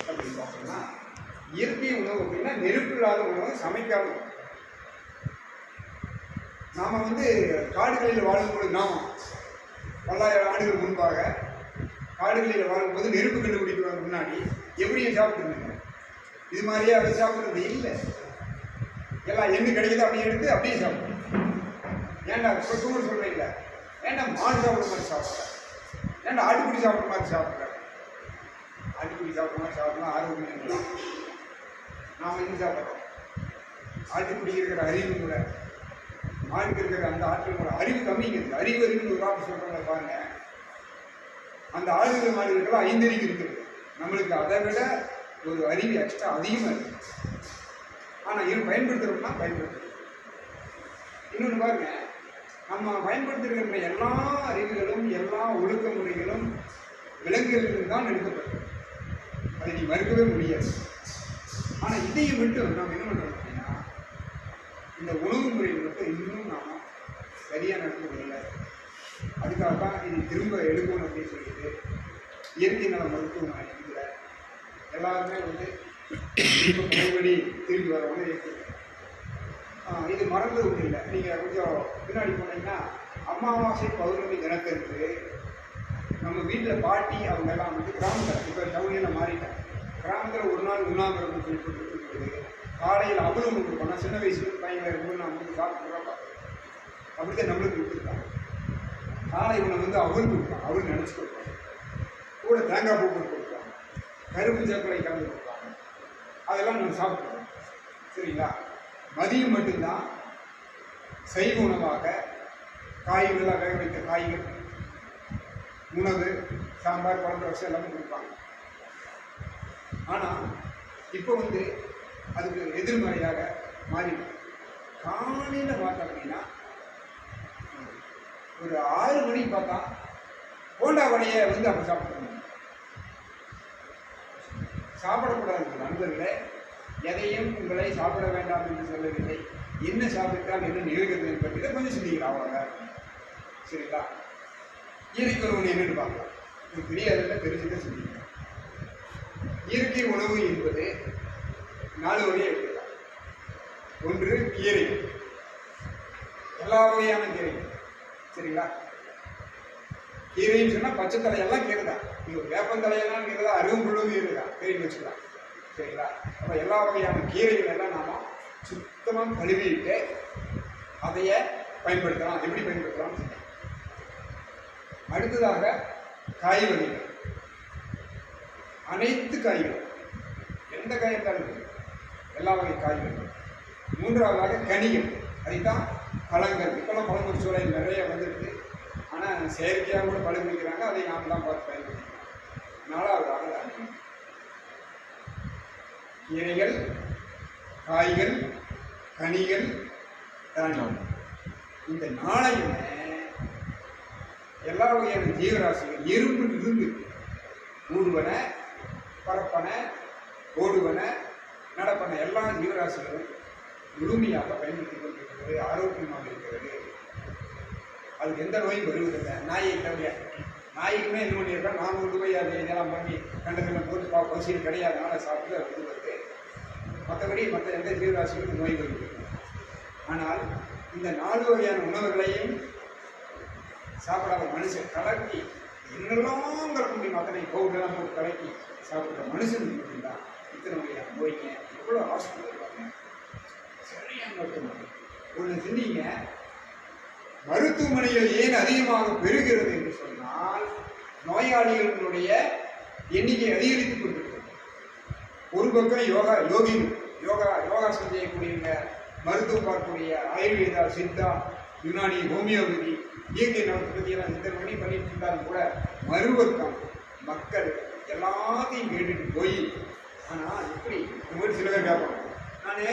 அப்படின்னு பார்த்தோம்னா, இயற்கை உணவு அப்படின்னா நெருப்பு இல்லாத உணவு, சமைக்காத உணவு. நாம் காடுகளில் வாழும்போது, நாம் பல்லாயிரம் ஆண்டுகள் முன்பாக காடுகளில் வாழும்போது நெருப்பு கண்டுபிடிக்கிறதுக்கு முன்னாடி எப்படியும் சாப்பிட்டுருந்தீங்க. இது மாதிரியே அதை சாப்பிட்றது இல்லை. எல்லாம் என்ன கிடைக்குதோ அப்படியே எடுத்து அப்படியே சாப்பிடுங்க. ஏன்டா சொத்துன்னு சொல்கிறீங்களா? ஏன்டா மாடு சாப்பிட்ற மாதிரி சாப்பிட்றேன், ஏன்டா ஆட்டுக்குடி சாப்பிட்ற மாதிரி சாப்பிட்றேன். ஆட்டுக்குடி சாப்பிட்ற மாதிரி சாப்பிட்லாம் ஆரோக்கியம் இருக்கலாம். நாம் என்ன சாப்பிட்றோம்? ஆட்டுக்குடி இருக்கிற அறிவு கூட, மாடுக்கு இருக்கிற அந்த ஆட்கள் கூட அறிவு கம்மிங்கிறது. அறிவுன்னு ஒரு வார்த்தை சொல்கிறாங்க பாருங்க. அந்த ஆடுகள் மாடுகளுக்கெல்லாம் 5 அறிவு இருக்குது. நம்மளுக்கு அதை விட ஒரு அறிவு எக்ஸ்ட்ரா அதிகமாக இருக்குது. ஆனால் இது பயன்படுத்துகிறோம்னா பயன்படுத்துகிறோம். இன்னொன்று பாருங்க, நம்ம பயன்படுத்துகின்ற எல்லா அறிவுகளும் எல்லா ஒழுக்க முறைகளும் விலங்குகளிலிருந்து தான் எடுக்கப்பட்டது. அதை நீ மறுக்கவே முடியாது. ஆனால் இதையும் மட்டும் நாம் என்ன பண்ணுறோம் அப்படின்னா, இந்த உணவு முறையை மட்டும் இன்னும் நாம் சரியாக நடத்துவதில்லை. அதுக்காக தான் இது திரும்ப எடுக்கணும் அப்படின்னு சொல்லிட்டு இயற்கை நல மருத்துவமனை இருக்கிற எல்லாருமே முறைப்படி திரும்பி வரவங்க இருக்குது. இது மறந்து ஒன்றும் இல்லை. நீங்கள் கொஞ்சம் பின்னாடி போனீங்கன்னா, அமாவாசை பௌர்ணமி தினத்திற்கு நம்ம வீட்டில் பாட்டி அவங்கெல்லாம் கிராமத்தில், இப்போ டவுனில் மாறிட்டாங்க, கிராமத்தில் ஒரு நாள் உண்ணாவிரதம் சொல்லிட்டு காலையில் அவளும் ஒன்று கொடுப்பாங்க. சின்ன வயசுல பையன் இருக்கும்போது நான் சாப்பிட்றோம் பார்த்துருக்கேன். அப்படித்தான் நம்மளுக்கு கொடுத்துருக்காங்க. காலை உணவு அவள் கொடுப்பாங்க, அவள் நினச்சி கொடுப்பாங்க. கூட தேங்காய் பூ போட்டு கொடுப்பாங்க, கரும்பு சர்க்கரை கலந்து கொடுப்பாங்க. அதெல்லாம் நம்ம சாப்பிட்றோம். சரிங்களா? மதியம் மட்டும்தான் சைவ உணவாக காய்கறிகளாக வேக வைத்த காய்கள் உணவு, சாம்பார், குழம்பு, ரசம் எல்லாமே கொடுப்பாங்க. ஆனால் இப்போ அதுக்கு எதிர்மறையாக மாறிடும். காலையில் பார்த்தோம் அப்படின்னா ஒரு 6 மணிக்கு பார்த்தா போண்டா வடையை அப்போ சாப்பிடணும். சாப்பிடக்கூடாது நண்பர்களே. எதையும் உங்களை சாப்பிட வேண்டாம் என்று சொல்லவில்லை. என்ன சாப்பிட்டால் என்ன நிகழ்கிறது என்பதை கொஞ்சம் சிந்திக்கலாம், அவ்வளோதான். சரிங்களா? இயற்கை உணவு என்னென்னு பார்க்கலாம். இது தெரியாததில் தெரிஞ்சுக்க சிந்திக்கலாம். இயற்கை உணவு என்பது 4 வகையை எடுக்கலாம். ஒன்று கீரை, எல்லா வகையான கீரைகள். சரிங்களா? கீரைன்னு சொன்னால் பச்சை தலையெல்லாம் கீரை தான். நீங்கள் வேப்பந்தலையெல்லாம் கீரை தான், அருகம்புல்லும் கீரை தான், கீரைன்னு வச்சுக்கலாம். சரிங்களா? அப்போ எல்லா வகையான கீரைகள் எல்லாம் நாம் சுத்தமாக கழுவிட்டு அதையே பயன்படுத்தலாம். எப்படி பயன்படுத்தலாம்? அடுத்ததாக காய் வகைகள், அனைத்து காய்கள், எந்த காய் இருந்தாலும் எல்லா வகை காய்கள். மூன்றாவதாக கனிகள், அதுதான் பழங்கள். இப்போலாம் பழங்கள் சூழல் நிறைய வந்துருக்கு. ஆனால் செயற்கையாக கூட பழம் வைக்கிறாங்க, அதை நாம் தான் பார்த்து பயன்படுத்திக்கலாம். 4வதாக தானியம். கீரைகள், காய்கள், கனிகள், தானியம். இந்த 4ஐயுமே எல்லா வகையான ஜீவராசிகள், எறும்பு இருந்து ஊடுவன, பரப்பன, ஓடுவன, நடப்பன எல்லா ஜீவராசிகளும் முழுமையாக பயன்படுத்திக் கொண்டிருக்கிறது, ஆரோக்கியமாக இருக்கிறது. அதுக்கு எந்த நோயும் வருவதில்லை. நாயை தவிர நாய்க்குமே என்ன பண்ணியிருக்கோம், நாம் கொண்டு போய் அதை இதெல்லாம் பண்ணி கண்டத்தில் போட்டு பசியில் கிடையாது, அதனால் சாப்பிட்டு அது வருது. மற்றபடி மற்ற எந்த ஜீவராசிகளுக்கும் நோய் வருது. ஆனால் இந்த 4 வகையான உணவுகளையும் சாப்பிடாத மனுஷன் கலக்கி என்னெல்லாம் கலக்க முடியும், அத்தனை பவுடரெல்லாம் போட்டு கலக்கி சாப்பிட்ற மனுஷன் தான் இத்தனை வகையான நோய்ங்க. எவ்வளோ ஹாஸ்பிட்டல் இருக்காங்க. சரியான மருத்துவமனை ஒன்று சிந்திங்க. மருத்துவமனைகள் ஏன் அதிகமாக பெறுகிறது என்று சொன்னால், நோயாளிகளுடைய எண்ணிக்கை அதிகரித்துக் கொண்டிருக்கிறது. ஒரு பக்கம் யோகாசனம் செய்யக்கூடியவங்க, மருத்துவம் பார்க்கக்கூடிய ஆயுர்வேதா, சித்தா, யுனானி, ஹோமியோபதி, இயற்கை நலத்தை பற்றியெல்லாம் சித்தம் பண்ணிட்டு இருந்தாலும் கூட, மறுபக்கம் மக்கள் எல்லாத்தையும் கேட்டுட்டு போய், ஆனால் எப்படி சில பேர் கேட்பாங்க, நான்